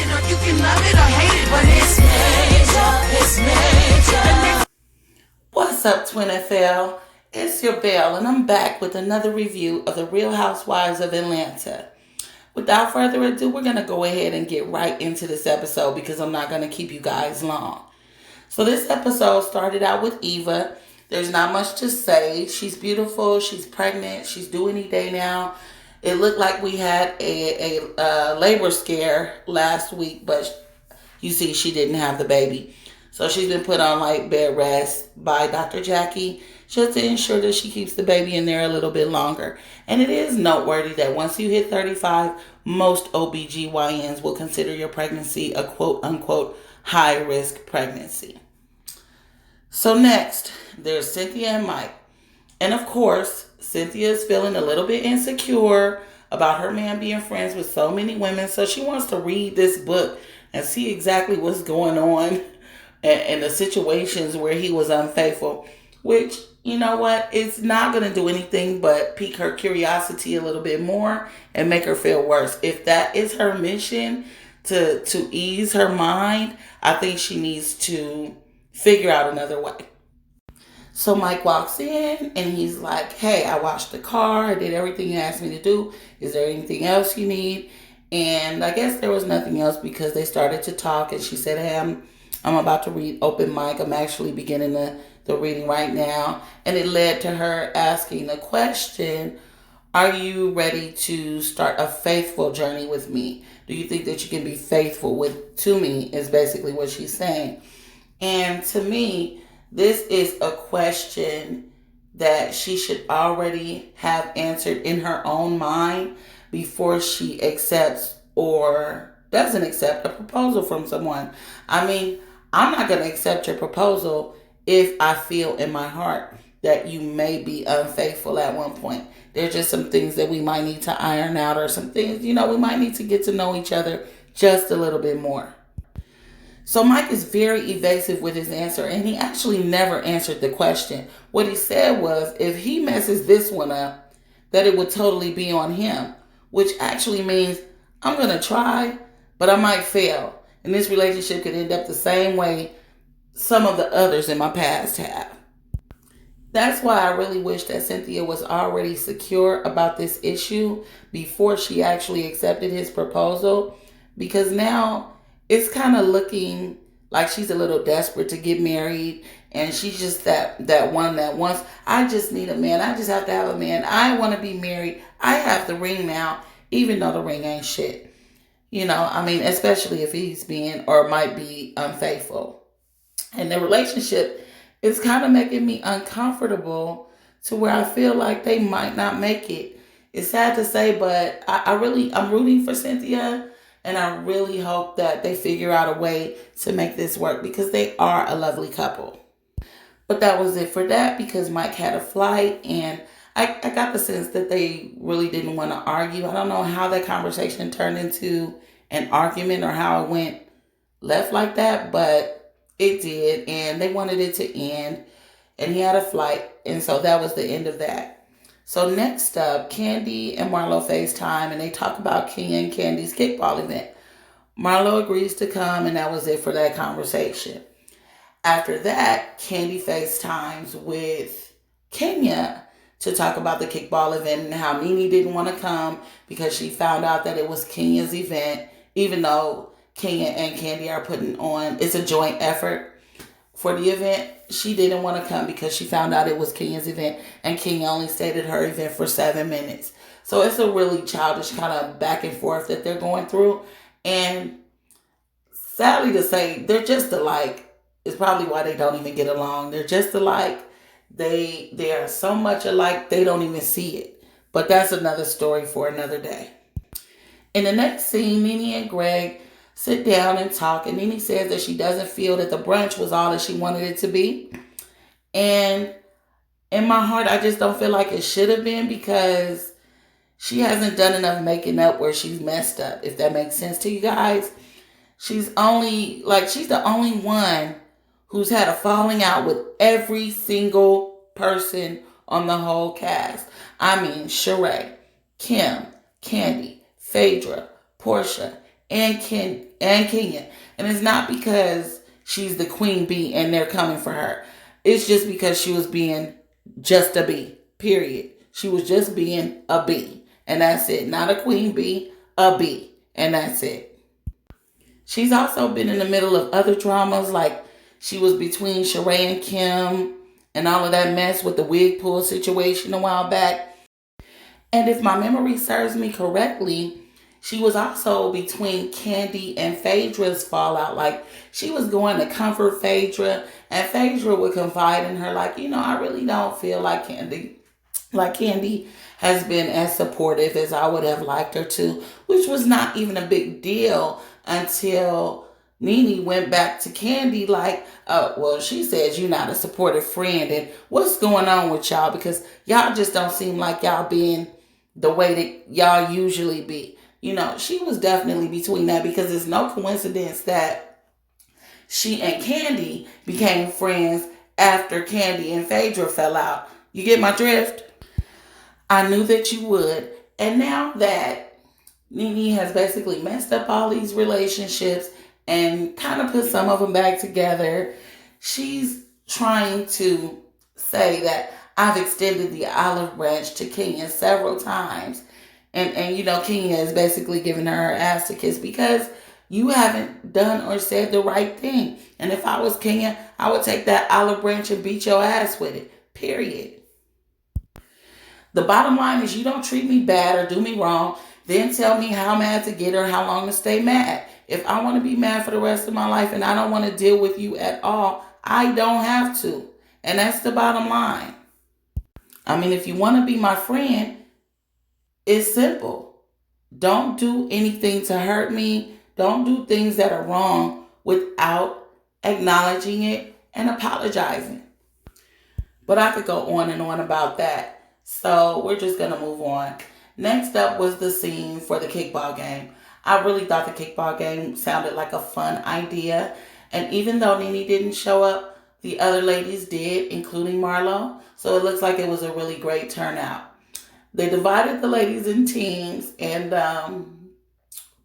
You can love it or hate it, but it's major, it's major. What's up, Twin FL? It's your Belle, and I'm back with another review of the Real Housewives of Atlanta. Without further ado, we're going to go ahead and get right into this episode because I'm not going to keep you guys long. So this episode started out with Eva. There's not much to say. She's beautiful. She's pregnant. She's due any day now. It looked like we had a labor scare last week, but you see she didn't have the baby. So she's been put on like bed rest by Dr. Jackie just to ensure that she keeps the baby in there a little bit longer. And it is noteworthy that once you hit 35, most OBGYNs will consider your pregnancy a quote unquote high risk pregnancy. So next, there's Cynthia and Mike. And of course, Cynthia is feeling a little bit insecure about her man being friends with so many women. So she wants to read this book and see exactly what's going on and the situations where he was unfaithful. Which, you know what, it's not going to do anything but pique her curiosity a little bit more and make her feel worse. If that is her mission to ease her mind, I think she needs to figure out another way. So Mike walks in and he's like, hey, I washed the car. I did everything you asked me to do. Is there anything else you need? And I guess there was nothing else because they started to talk and she said, hey, I'm about to read Open Mic. I'm actually beginning the reading right now. And it led to her asking the question, are you ready to start a faithful journey with me? Do you think that you can be faithful to me is basically what she's saying. And to me, this is a question that she should already have answered in her own mind before she accepts or doesn't accept a proposal from someone. I mean, I'm not going to accept your proposal if I feel in my heart that you may be unfaithful at one point. There's just some things that we might need to iron out or some things, we might need to get to know each other just a little bit more. So Mike is very evasive with his answer, and he actually never answered the question. What he said was, if he messes this one up, that it would totally be on him, which actually means I'm going to try, but I might fail. And this relationship could end up the same way some of the others in my past have. That's why I really wish that Cynthia was already secure about this issue before she actually accepted his proposal, because now it's kind of looking like she's a little desperate to get married, and she's just that one that wants, I just need a man. I just have to have a man. I want to be married. I have the ring now, even though the ring ain't shit. Especially if he's being or might be unfaithful. And the relationship is kind of making me uncomfortable to where I feel like they might not make it. It's sad to say, but I'm rooting for Cynthia. And I really hope that they figure out a way to make this work because they are a lovely couple. But that was it for that because Mike had a flight and I got the sense that they really didn't want to argue. I don't know how that conversation turned into an argument or how it went left like that, but it did. And they wanted it to end. And he had a flight. And so that was the end of that. So next up, Kandi and Marlo FaceTime and they talk about Kenya and Candy's kickball event. Marlo agrees to come and that was it for that conversation. After that, Kandi FaceTimes with Kenya to talk about the kickball event and how Nene didn't want to come because she found out that it was Kenya's event, even though Kenya and Kandi are putting on, it's a joint effort for the event. She didn't want to come because she found out it was Kenya's event and Kenya only stayed at her event for 7 minutes. So it's a really childish kind of back and forth that they're going through. And sadly to say, they're just alike. It's probably why they don't even get along. They're just alike. They are so much alike, they don't even see it. But that's another story for another day. In the next scene, Nene and Greg sit down and talk, and Nene says that she doesn't feel that the brunch was all that she wanted it to be. And in my heart, I just don't feel like it should have been because she hasn't done enough making up where she's messed up, if that makes sense to you guys. She's the only one who's had a falling out with every single person on the whole cast. I mean, Sheree, Kim, Kandi, Phaedra, Portia, and Kenya. And it's not because she's the queen bee and they're coming for her. It's just because she was being just a bee. Period. She was just being a bee. And that's it. Not a queen bee, a bee. And that's it. She's also been in the middle of other dramas, like she was between Sheree and Kim and all of that mess with the wig pull situation a while back. And if my memory serves me correctly, she was also between Candy and Phaedra's fallout. Like she was going to comfort Phaedra, and Phaedra would confide in her, like, I really don't feel like Candy has been as supportive as I would have liked her to, which was not even a big deal until Nene went back to Candy like, oh, well, she says you're not a supportive friend, and what's going on with y'all? Because y'all just don't seem like y'all being the way that y'all usually be. She was definitely between that, because it's no coincidence that she and Candy became friends after Candy and Phaedra fell out. You get my drift? I knew that you would. And now that Nene has basically messed up all these relationships and kind of put some of them back together, she's trying to say that I've extended the olive branch to Kenya several times. And Kenya is basically giving her ass to kiss because you haven't done or said the right thing. And if I was Kenya, I would take that olive branch and beat your ass with it. Period. The bottom line is you don't treat me bad or do me wrong, then tell me how mad to get or how long to stay mad. If I want to be mad for the rest of my life and I don't want to deal with you at all, I don't have to. And that's the bottom line. I mean, if you want to be my friend, it's simple. Don't do anything to hurt me. Don't do things that are wrong without acknowledging it and apologizing. But I could go on and on about that. So we're just going to move on. Next up was the scene for the kickball game. I really thought the kickball game sounded like a fun idea. And even though Nene didn't show up, the other ladies did, including Marlo. So it looks like it was a really great turnout. They divided the ladies in teams, and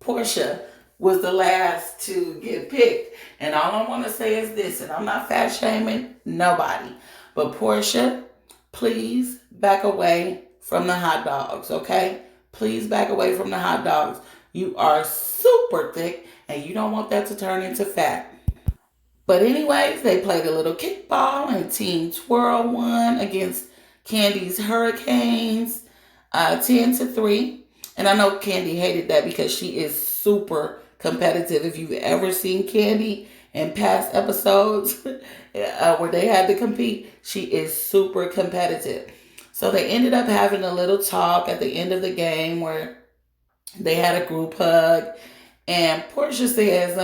Portia was the last to get picked. And all I want to say is this, and I'm not fat shaming nobody, but Portia, please back away from the hot dogs, okay? Please back away from the hot dogs. You are super thick, and you don't want that to turn into fat. But anyways, they played a little kickball, and Team Twirl won against Candy's Hurricanes, 10-3. And I know Candy hated that because she is super competitive. If you've ever seen Candy in past episodes where they had to compete, she is super competitive. So they ended up having a little talk at the end of the game where they had a group hug. And Portia says,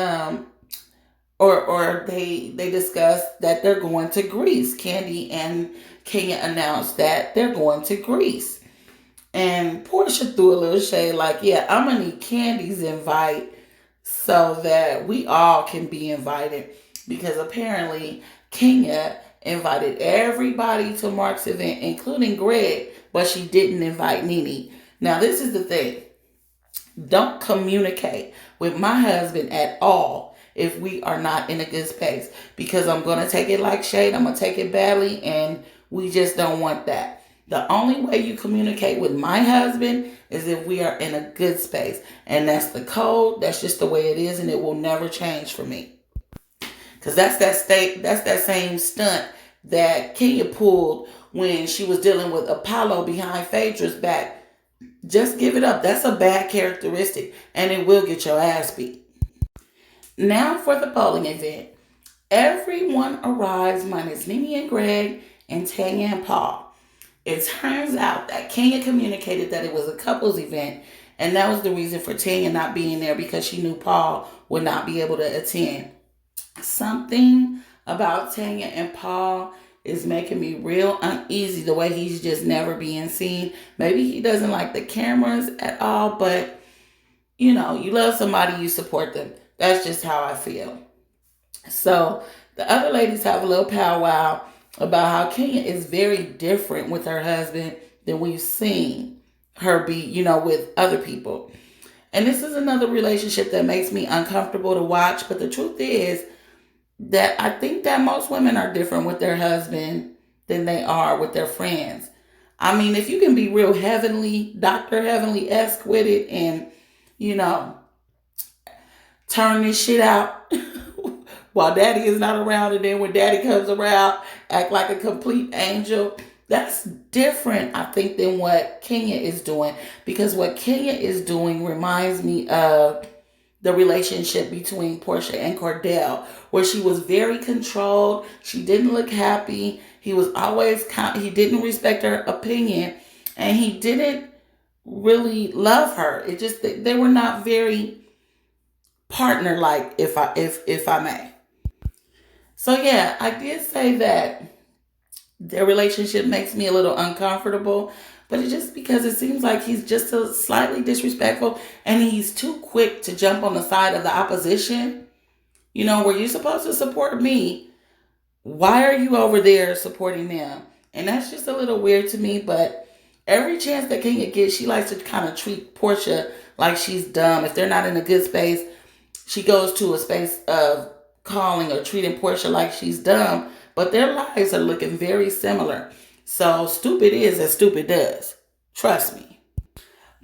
or they discussed that they're going to Greece. Candy and Kenya announced that they're going to Greece. And Portia threw a little shade like, yeah, I'm going to need Candy's invite so that we all can be invited. Because apparently Kenya invited everybody to Mark's event, including Greg, but she didn't invite Nene. Now, this is the thing. Don't communicate with my husband at all if we are not in a good space. Because I'm going to take it like shade. I'm going to take it badly, and we just don't want that. The only way you communicate with my husband is if we are in a good space. And that's the code. That's just the way it is, and it will never change for me. Because that's that same stunt that Kenya pulled when she was dealing with Apollo behind Phaedra's back. Just give it up. That's a bad characteristic, and it will get your ass beat. Now for the bowling event. Everyone arrives minus Nene and Greg and Tanya and Paul. It turns out that Kenya communicated that it was a couples event, and that was the reason for Tanya not being there, because she knew Paul would not be able to attend. Something about Tanya and Paul is making me real uneasy, the way he's just never being seen. Maybe he doesn't like the cameras at all, but you love somebody, you support them. That's just how I feel. So the other ladies have a little powwow about how Kenya is very different with her husband than we've seen her be, with other people. And this is another relationship that makes me uncomfortable to watch. But the truth is that I think that most women are different with their husband than they are with their friends. I mean, if you can be real heavenly, Dr. Heavenly-esque with it and, you know, turn this shit out while daddy is not around, and then when daddy comes around, act like a complete angel. That's different, I think, than what Kenya is doing. Because what Kenya is doing reminds me of the relationship between Portia and Cordell, where she was very controlled. She didn't look happy. He was always he didn't respect her opinion, and he didn't really love her. It just they were not very partner like, if I may. So yeah, I did say that their relationship makes me a little uncomfortable, but it's just because it seems like he's just a slightly disrespectful, and he's too quick to jump on the side of the opposition. You know, where you're supposed to support me, why are you over there supporting them? And that's just a little weird to me, but every chance that Kenya gets, she likes to kind of treat Portia like she's dumb. If they're not in a good space, she goes to a space of calling or treating Portia like she's dumb, but their lives are looking very similar. So stupid is as stupid does. Trust me.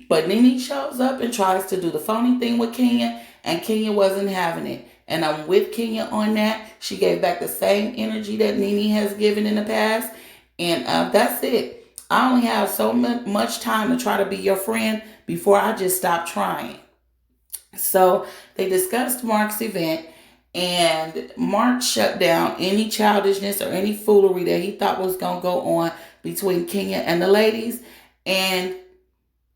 But Nene shows up and tries to do the phony thing with Kenya, and Kenya wasn't having it. And I'm with Kenya on that. She gave back the same energy that Nene has given in the past. And that's it. I only have so much time to try to be your friend before I just stop trying. So they discussed Mark's event, and Mark shut down any childishness or any foolery that he thought was going to go on between Kenya and the ladies. And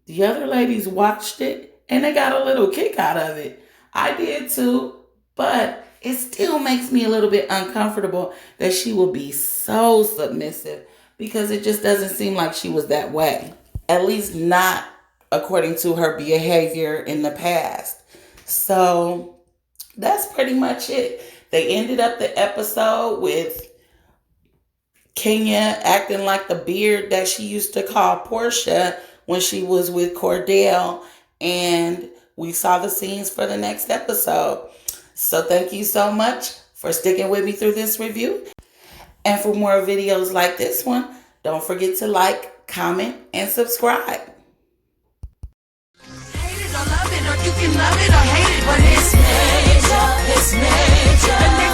the other ladies watched it, and they got a little kick out of it. I did too, but it still makes me a little bit uncomfortable that she will be so submissive, because it just doesn't seem like she was that way. At least not according to her behavior in the past. So that's pretty much it. They ended up the episode with Kenya acting like the beard that she used to call Portia when she was with Cordell. And we saw the scenes for the next episode. So thank you so much for sticking with me through this review. And for more videos like this one, don't forget to like, comment, and subscribe. Hate it or love it, or you can love it or hate it, but it's major, it's major.